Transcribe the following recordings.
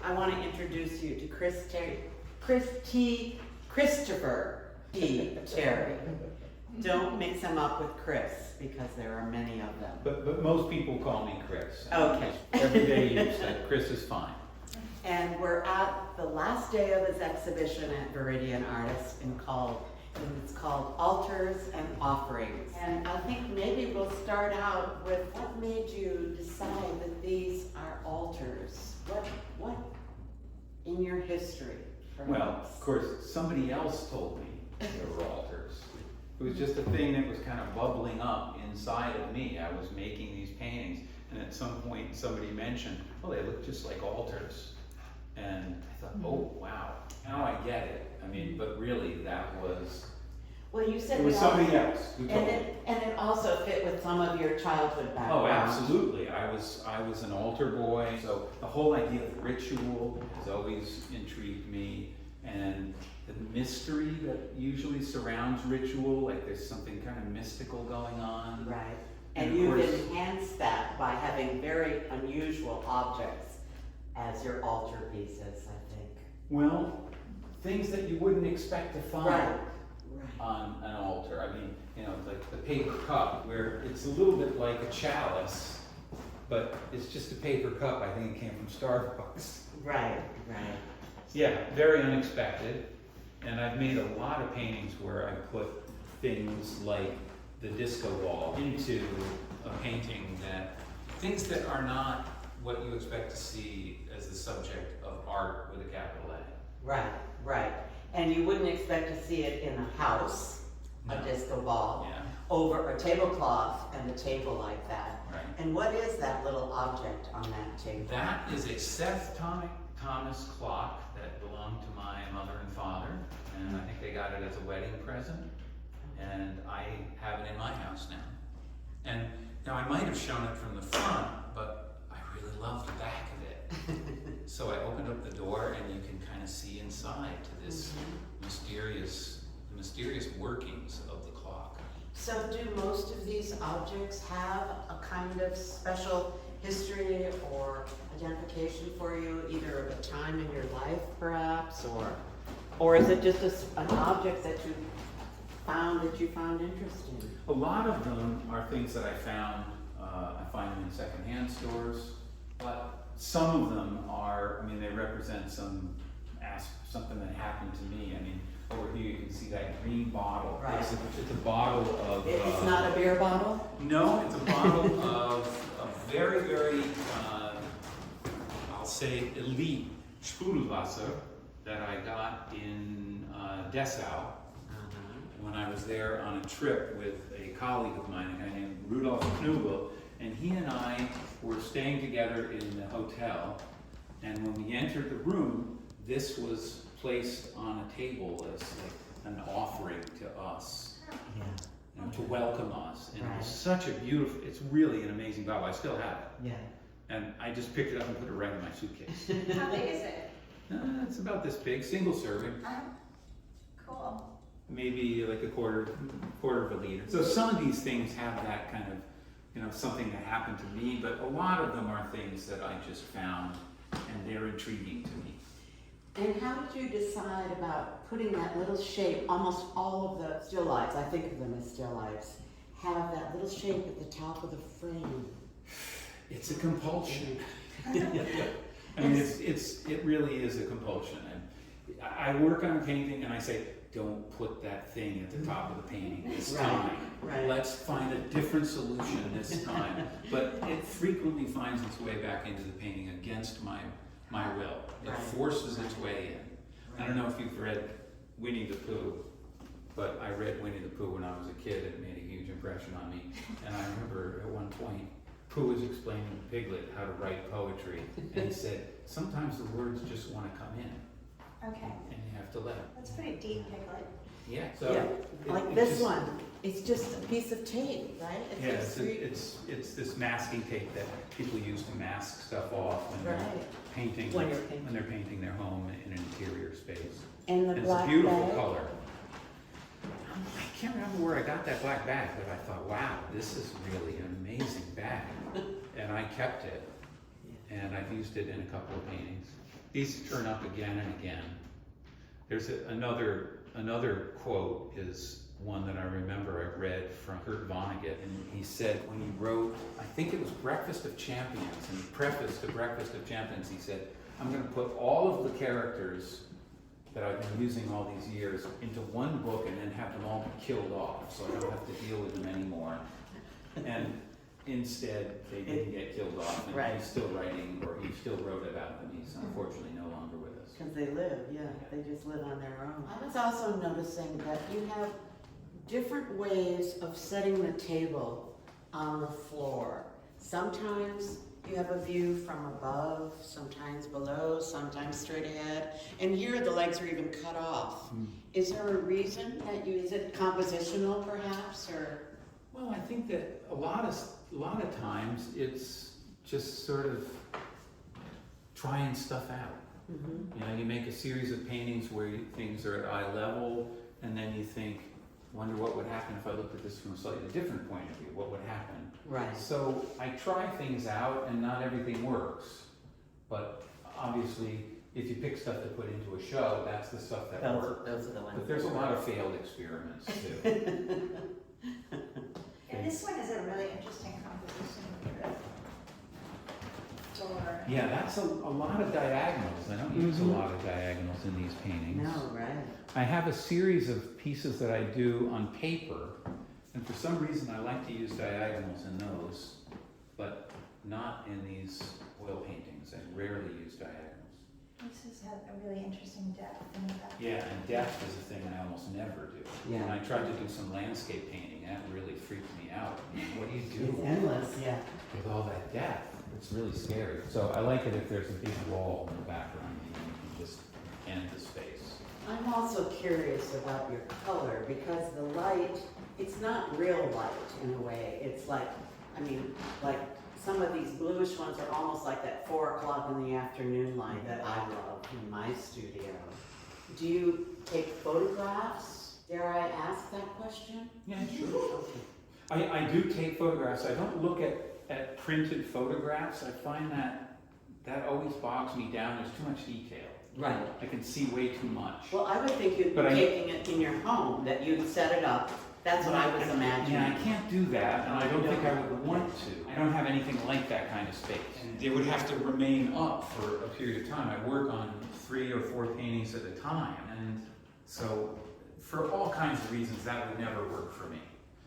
I want to introduce you to Christopher T. Terry. Don't mix them up with Chris, because there are many of them. But most people call me Chris. Okay. Everyday use, that Chris is fine. And we're at the last day of his exhibition at Viridian Artists, and it's called Altars and Offerings. And I think maybe we'll start out with what made you decide that these are altars? What in your history? Well, perhaps? of course, somebody else told me they were altars. It was just a thing that was kind of bubbling up inside of me. I was making these paintings, and at some point somebody mentioned, oh, they look just like altars. And I thought, oh, wow, now I get it. I mean, but really that was, Well, you said it was they somebody also- else who told me. And it also fit with some of your childhood background. Oh, absolutely. I was an altar boy, so the whole idea of ritual has always intrigued me, and the mystery that usually surrounds ritual, like there's something kind of mystical going on. Right. And And of you've course- enhanced that by having very unusual objects as your altar pieces, I think. Well, things that you wouldn't expect to find Right. on an altar. I mean, you know, like the paper cup, where it's a little bit like a chalice, but it's just a paper cup. I think it came from Starbucks. Right. Yeah, very unexpected. And I've made a lot of paintings where I put things like the disco ball into a painting, that things that are not what you expect to see as the subject of art with a capital A. Right. And you wouldn't expect to see it in a house, No. a disco ball, Yeah, over a tablecloth and a table like that. right. And what is that little object on that table? That is a Seth Thomas clock that belonged to my mother and father, and I think they got it as a wedding present, and I have it in my house now. And now I might have shown it from the front, but I really love the back of it. So I opened up the door and you can kind of see inside to this mysterious workings of the clock. So do most of these objects have a kind of special history or identification for you, either of a time in your life perhaps, or is it just an object that you found interesting? A lot of them are things that I found, I find them in secondhand stores, but some of them are, I mean, they represent something that happened to me. I mean, over here you can see that green bottle. Right. It's a bottle of... It's not a beer bottle? No, it's a bottle of a very, very, I'll say elite Sprudelwasser that I got in Dessau when I was there on a trip with a colleague of mine, a guy named Rudolf Knubel, and he and I were staying together in the hotel, and when we entered the room, this was placed on a table as like an offering to us, Yeah. you know, to welcome us. And it Right. was such a beautiful, it's really an amazing bottle. I still have it. Yeah. And I just picked it up and put it right in my suitcase. How big is it? It's about this big, single serving, Cool. maybe like a quarter of a liter. So some of these things have that kind of, you know, something that happened to me, but a lot of them are things that I just found, and they're intriguing to me. And how did you decide about putting that little shape? Almost all of the still lifes, I think of them as still lifes, have that little shape at the top of the frame. It's a compulsion. I mean, it really is a compulsion. And I work on a painting and I say, don't put that thing at the top of the painting this time. Right. Let's find a different solution this time. But it frequently finds its way back into the painting against my will. It Right. forces its way in. I don't know if you've read Winnie the Pooh, but I read Winnie the Pooh when I was a kid, and it made a huge impression on me. And I remember at one point, Pooh was explaining to Piglet how to write poetry, and he said, sometimes the words just want to come in, Okay. and you have to let them. That's pretty deep, Piglet. Yeah, so. Yeah, like it this just- one, it's just a piece of tape, right? Yeah, just it's this masking tape that people use to mask stuff off when they're Right. painting, When you're painting. when they're painting their home in an interior space. And the And it's a black beautiful bag. color. I can't remember where I got that black bag, but I thought, wow, this is really an amazing bag. And I kept it, and I've used it in a couple of paintings. These turn up again and again. There's another quote is one that I remember I read from Kurt Vonnegut, and he said when he wrote, I think it was Breakfast of Champions, and the preface to Breakfast of Champions, he said, I'm going to put all of the characters that I've been using all these years into one book and then have them all be killed off, so I don't have to deal with them anymore. And instead, they didn't get killed off, and Right. he's still writing, or he still wrote about them. He's unfortunately no longer with us. Because they live, yeah, they just live on their own. I was also noticing that you have different ways of setting the table on the floor. Sometimes you have a view from above, sometimes below, sometimes straight ahead. And here the legs are even cut off. Is there a reason that is it compositional perhaps, or? Well, I think that a lot of times it's just sort of trying stuff out. Mm-hmm. You know, you make a series of paintings where things are at eye level, and then you think, wonder what would happen if I looked at this from a slightly different point of view, what would happen? Right. So I try things out, and not everything works. But obviously, if you pick stuff to put into a show, that's the stuff that works. Those are the ones. But there's a lot of failed experiments too. And this one is a really interesting composition with the door. Yeah, that's a lot of diagonals. I don't use a lot of diagonals in these paintings. No, right. I have a series of pieces that I do on paper, and for some reason I like to use diagonals in those, but not in these oil paintings. I rarely use diagonals. This has a really interesting depth in the back. Yeah, and depth is a thing I almost never do. Yeah. When I tried to do some landscape painting, that really freaked me out. I mean, what do you It's do endless, yeah. with all that depth? It's really scary. So I like it if there's a big wall in the background and you can just end the space. I'm also curious about your color because the light, it's not real light in a way. It's like, I mean, like some of these bluish ones are almost like that 4 o'clock in the afternoon light that I love in my studio. Do you take photographs? Dare I ask that question? Yeah, sure. I do take photographs. I don't look at printed photographs. I find that always bogs me down. There's too much detail. Right. I can see way too much. Well, I would think you'd be But taking it in your home, that you'd set it up. That's what I was imagining. Yeah, I can't do that, and I don't think I would want to. I don't have anything like that kind of space. And they would have to remain up for a period of time. I work on 3 or 4 paintings at a time, and so for all kinds of reasons, that would never work for me.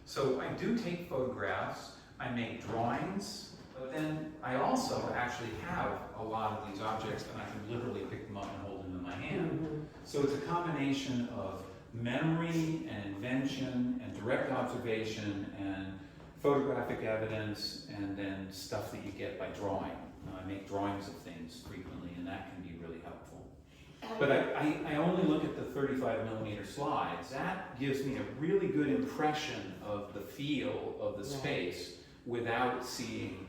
So I do take photographs, I make drawings, but then I also actually have a lot of these objects, and I can literally pick them up and hold them in my hand. Mhm. So it's a combination of memory and invention and direct observation and photographic evidence, and then stuff that you get by drawing. I make drawings of things frequently, and that can be really helpful. But I only look at the 35mm slides. That gives me a really good impression of the feel of the space without seeing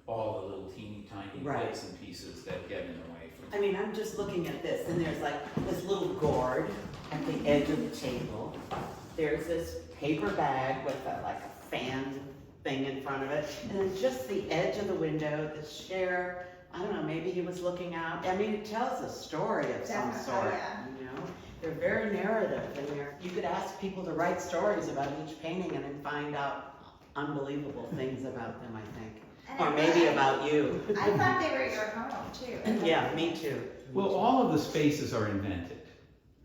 all the little teeny tiny Right. bits and pieces that get in the way from I mean, I'm just looking at this, and there's like this little gourd at the edge of the table. There's this paper bag with like a fan thing in front of it, and then just the edge of the window, this chair. I don't know, maybe he was looking out. I mean, it tells a story of some Definitely, sort, yeah. you know? They're very narrative, and you could ask people to write stories about each painting and then find out unbelievable things about them, I think. And Or maybe about you. I thought they were at your home too. Yeah, me too. Well, all of the spaces are invented.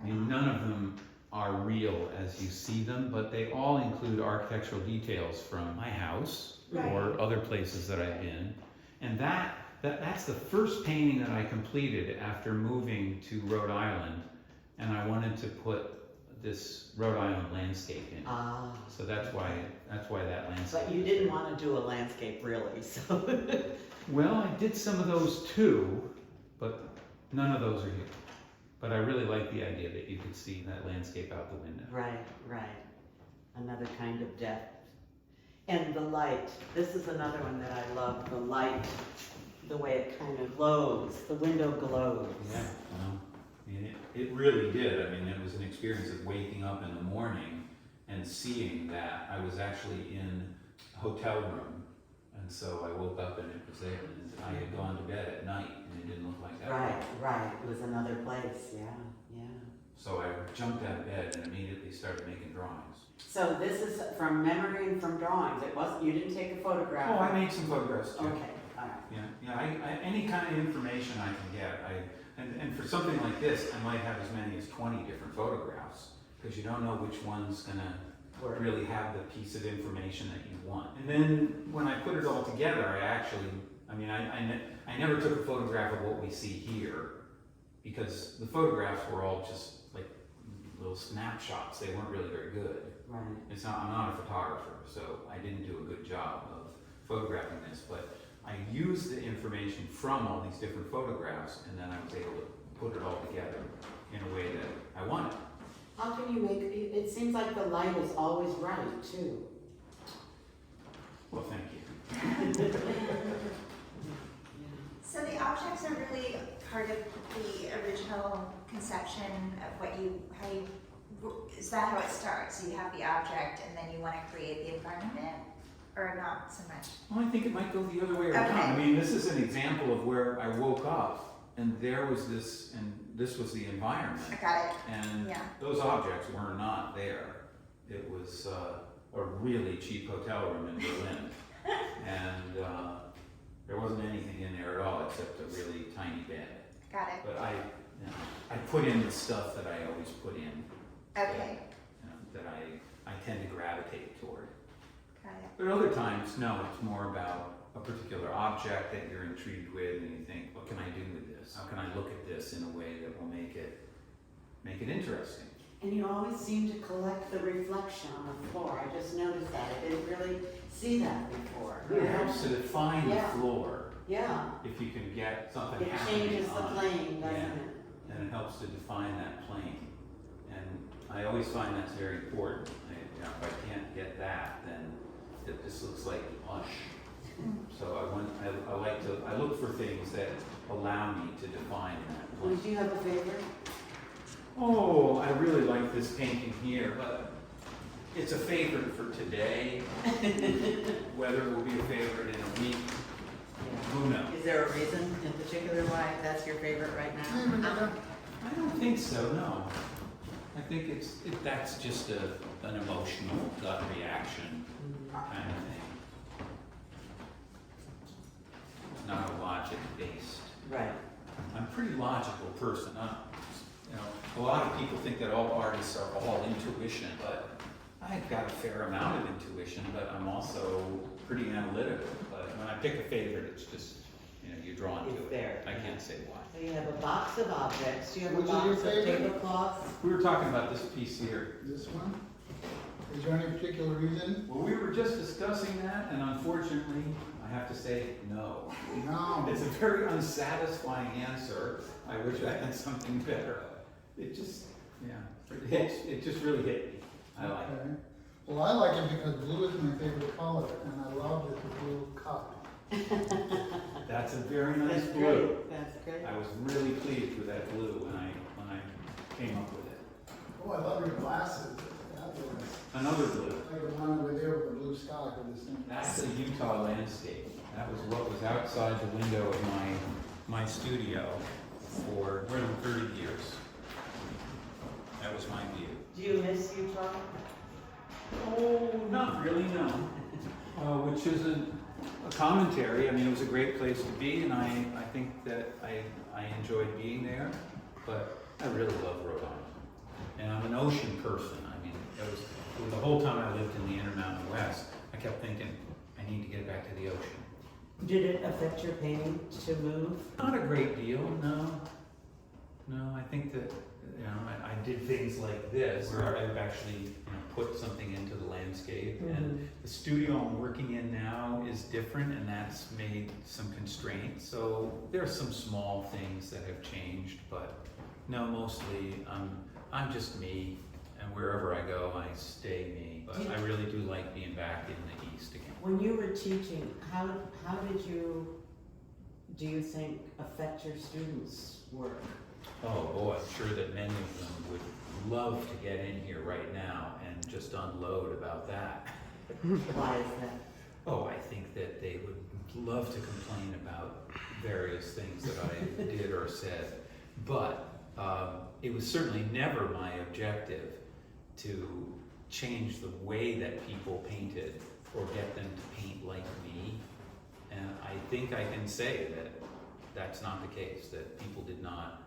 I mean, none of them are real as you see them, but they all include architectural details from my house or other places that I've been. And that's the first painting that I completed after moving to Rhode Island, and I wanted to put this Rhode Island landscape in. Ah. So that's why that landscape. But you didn't want to do a landscape really, so. Well, I did some of those too, but none of those are here. But I really like the idea that you could see that landscape out the window. Right, right. Another kind of depth. And the light. This is another one that I love, the light, the way it kind of glows. The window glows. Yeah, well, I mean, it really did. I mean, it was an experience of waking up in the morning and seeing that. I was actually in a hotel room, and so I woke up and it was there. And I had gone to bed at night, and it didn't look like that. Right, right, it was another place, yeah, yeah. So I jumped out of bed and immediately started making drawings. So this is from memory and from drawings, it wasn't, you didn't take a photograph? Oh, I made some photographs too. Okay, all right. Yeah, any kind of information I can get, and for something like this, I might have as many as 20 different photographs, because you don't know which one's gonna really have the piece of information that you want. And then when I put it all together, I never took a photograph of what we see here, because the photographs were all just like little snapshots. They weren't really very good. Right. I'm not a photographer, so I didn't do a good job of photographing this, but I used the information from all these different photographs, and then I was able to put it all together in a way that I wanted. How can you make, it seems like the light is always right, too. Well, thank you. So the objects are really part of the original conception of is that how it starts? So you have the object and then you want to create the environment, or not so much? Well, I think it might go the other way around. Okay. I mean, this is an example of where I woke up and there was this, and this was the environment. I got it. And Yeah. those objects were not there. It was a really cheap hotel room in Berlin. And there wasn't anything in there at all except a really tiny bed. Got it. But I put in the stuff that I always put in. Okay. That I tend to gravitate toward. Got it. But other times, no, it's more about a particular object that you're intrigued with and you think, what can I do with this? How can I look at this in a way that will make it interesting? And you always seem to collect the reflection on the floor. I just noticed that. I didn't really see that before. It helps to define Yeah. the floor. Yeah. If you can get something It happening changes the on it. plane, doesn't Yeah. it? And it helps to define that plane. And I always find that's very important. If I can't get that, then it just looks like mush. So I look for things that allow me to define that plane. Do you have a favorite? Oh, I really like this painting here, but it's a favorite for today. Whether it will be a favorite in a week, who knows? Is there a reason in particular why that's your favorite right now? I don't think so, no. I think that's just an emotional gut reaction kind of thing. It's not a logic-based. Right. I'm a pretty logical person. A lot of people think that all artists are all intuition, but I've got a fair amount of intuition, but I'm also pretty analytical. But when I pick a favorite, it's just, you're drawn to It's it. there. I can't say why. So you have a box of objects. Do you have a Which is your box of favorite? tablecloths? We were talking about this piece here. This one? Is there any particular reason? Well, we were just discussing that, and unfortunately, I have to say no. No. It's a very unsatisfying answer. I wish I had something better. It just, it just really hit me. I like it. Okay. Well, I like it because blue is my favorite color, and I love the blue cup. That's a very nice That's blue. great. That's great. I was really pleased with that blue when I came up with it. Oh, I love your glasses. Fabulous. Another blue. Like the one over there with the blue sky for this thing. That's a Utah landscape. That was what was outside the window of my studio for more than 30 years. That was my view. Do you miss Utah? Oh, not really, no. Which isn't a commentary. I mean, it was a great place to be, and I think that I enjoyed being there, but I really love Rhode Island. And I'm an ocean person. I mean, the whole time I lived in the Intermountain West, I kept thinking, I need to get back to the ocean. Did it affect your painting to move? Not a great deal, no. No, I think that, I did things like this, where I've actually, put something into the landscape. And the studio I'm working in now is different, and that's made some constraints. So there are some small things that have changed, but no, mostly I'm just me, and wherever I go, I stay me. But I really do like being back in the East again. When you were teaching, how did you, do you think, affect your students' work? Oh boy, I'm sure that many of them would love to get in here right now and just unload about that. Why is that? Oh, I think that they would love to complain about various things that I did or said. But it was certainly never my objective to change the way that people painted or get them to paint like me. And I think I can say that that's not the case, that people did not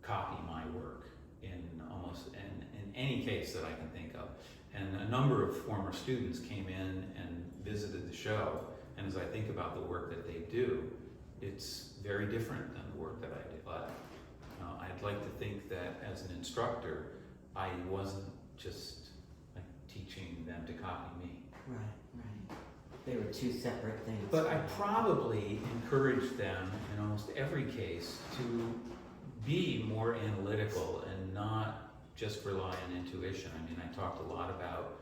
copy my work in any case that I can think of. And a number of former students came in and visited the show, and as I think about the work that they do, it's very different than the work that I did. But I'd like to think that as an instructor, I wasn't just like teaching them to copy me. Right. They were two separate things. But I probably encouraged them in almost every case to be more analytical and not just rely on intuition. I mean, I talked a lot about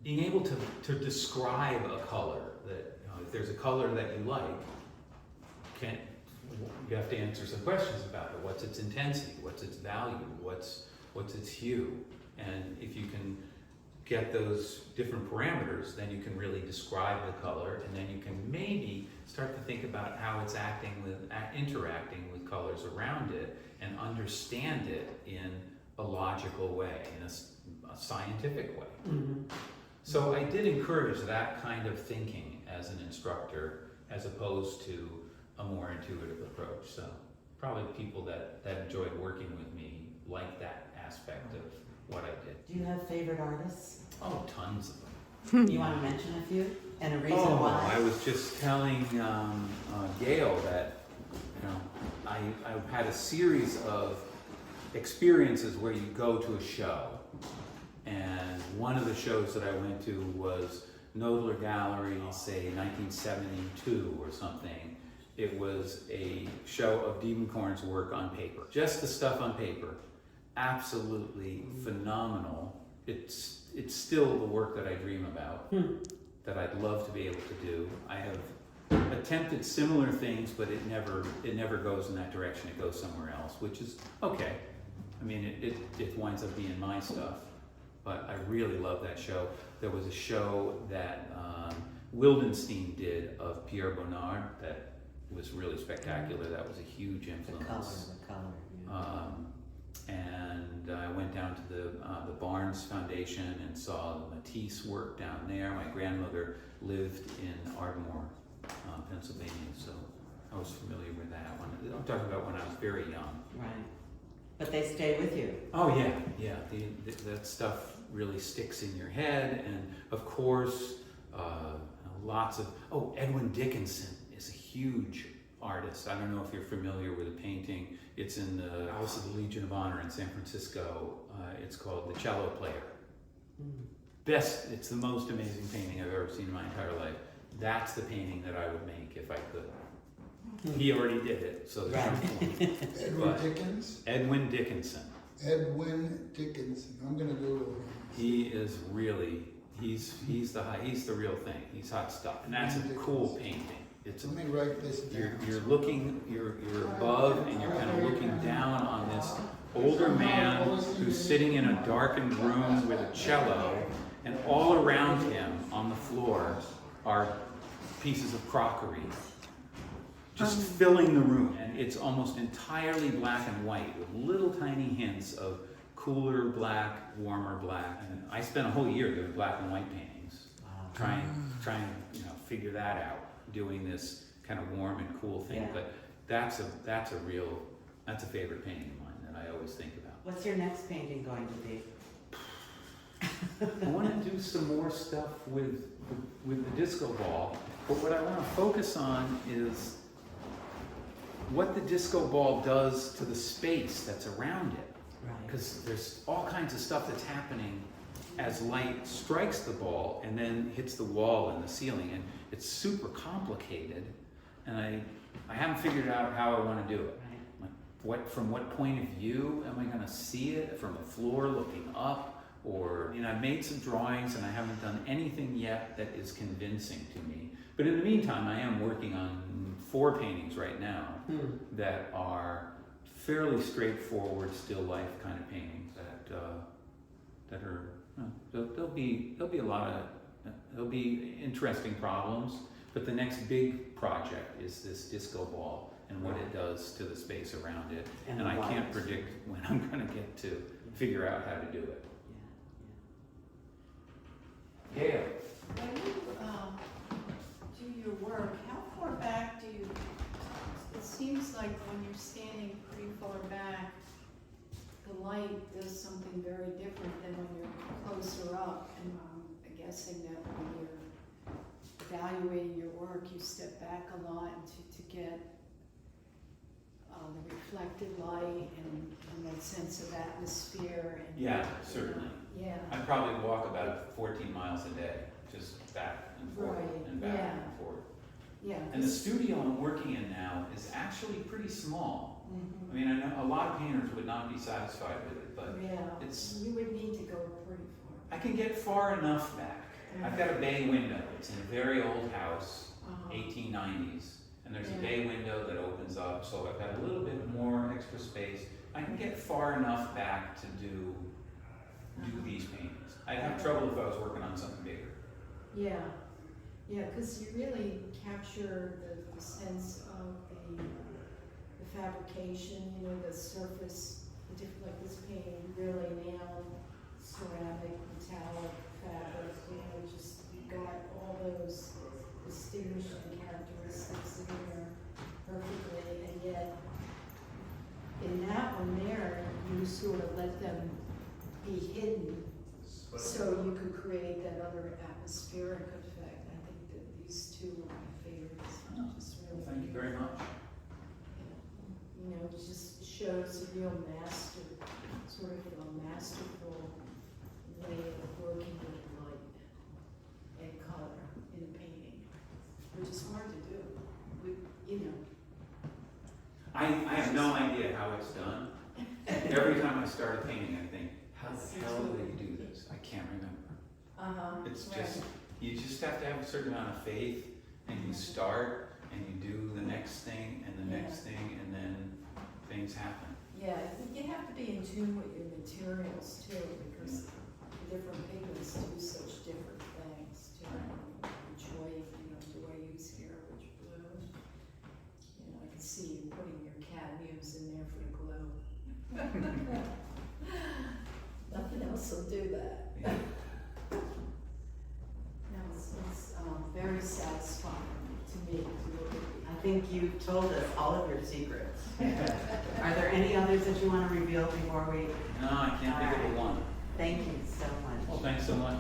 being able to describe a color, that if there's a color that you like, you have to answer some questions about it. What's its intensity? What's its value? What's its hue? And if you can get those different parameters, then you can really describe the color, and then you can maybe start to think about how it's interacting with colors around it, and understand it in a logical way, in a scientific way. Mm-hmm. So I did encourage that kind of thinking as an instructor, as opposed to a more intuitive approach. So probably people that enjoyed working with me like that aspect of what I did. Do you have favorite artists? Oh, tons of them. You want to mention a few and a reason I why? was just telling Gail that I've had a series of experiences where you go to a show, and one of the shows that I went to was Knoedler Gallery, say 1972 or something. It was a show of Diebenkorn's work on paper, just the stuff on paper. Absolutely phenomenal. It's still the work that I dream about, that I'd love to be able to do. I have attempted similar things, but it never goes in that direction. It goes somewhere else, which is okay. I mean, it winds up being my stuff, but I really love that show. There was a show that Wildenstein did of Pierre Bonnard that was really spectacular. That was a huge influence. The color, yeah. And I went down to the Barnes Foundation and saw Matisse work down there. My grandmother lived in Ardmore, Pennsylvania, so I was familiar with that one. I'm talking about when I was very young. Right. But they stay with you. Oh yeah. That stuff really sticks in your head, and of course, lots of. Oh, Edwin Dickinson is a huge artist. I don't know if you're familiar with a painting. It's in the House of the Legion of Honor in San Francisco. It's called The Cello Player. It's the most amazing painting I've ever seen in my entire life. That's the painting that I would make if I could. He already did it, so there's no point. Edwin Dickinson. Edwin Dickinson. I'm gonna Google him. He is really, he's the real thing. He's hot stuff, and that's a cool painting. It's Let me write this down. you're above, and you're kind of looking down on this older man who's sitting in a darkened room with a cello, and all around him on the floor are pieces of crockery, just filling the room. And it's almost entirely black and white with little tiny hints of cooler black, warmer black. And I spent a whole year doing black and white paintings, trying figure that out, doing this kind of warm and cool thing. Yeah. But that's a favorite painting of mine that I always think about. What's your next painting going to be? I want to do some more stuff with the disco ball, but what I want to focus on is what the disco ball does to the space that's around it. Right. Because there's all kinds of stuff that's happening as light strikes the ball and then hits the wall and the ceiling, and it's super complicated, and I haven't figured out how I want to do it. Right. From what point of view am I going to see it? From the floor looking up? Or, I've made some drawings and I haven't done anything yet that is convincing to me. But in the meantime, I am working on 4 paintings right now that are fairly straightforward, still life kind of paintings that are, there'll be interesting problems. But the next big project is this disco ball and what it does to the space around it. And And I the can't light. predict when I'm gonna get to figure out how to do it. Gail? When you do your work, how far back do you, it seems like when you're standing pretty far back, the light does something very different than when you're closer up. And I'm guessing that when you're evaluating your work, you step back a lot to get the reflected light and that sense of atmosphere. And, Yeah, certainly. Yeah. I probably walk about 14 miles a day, just back and forth Right, and back yeah. and forth. Yeah. And the studio I'm working in now is actually pretty small. Mhm. I mean, I know a lot of painters would not be satisfied with it, but Yeah, it's- you would need to go pretty far. I can get far enough back. I've got a bay window. It's in a very old house, Uh-huh. 1890s. And there's a Yeah. bay window that opens up, so I've got a little bit more extra space. I can get far enough back to do these paintings. I'd have trouble if I was working on something bigger. Yeah, yeah, because you really capture the sense of the fabrication, you know, the surface, the different, like this painting, really nailed ceramic, metallic, fabric, you know, just you got all those distinguishing characteristics in there perfectly, and yet in that one there, you sort of let them be hidden so you could create that other atmospheric effect. I think that these two are my favorites. Just really, Thank you very much. you know, it just shows a real master, sort of a masterful way of working with light and color in a painting, which is hard to do. You know. I have no idea how it's done. Every time I start a painting, I think, how the hell do you do this? I can't remember. It's just, you just have to have a certain amount of faith, and you start, and you do the next thing, and the next thing, and then things happen. Yeah, I think you have to be in tune with your materials too, because the different pigments do such different things too. Which way, you know, do I use here, which blue? You know, I can see you putting your cadmiums in there for the glow. Nothing else will do that. Yeah. No, it's very satisfying to me to look at I think you've told us all of your secrets. Are there any others that you want to reveal before we? No, I can't think of a one. Thank you so much. Well, thanks so much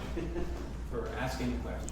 for asking the question.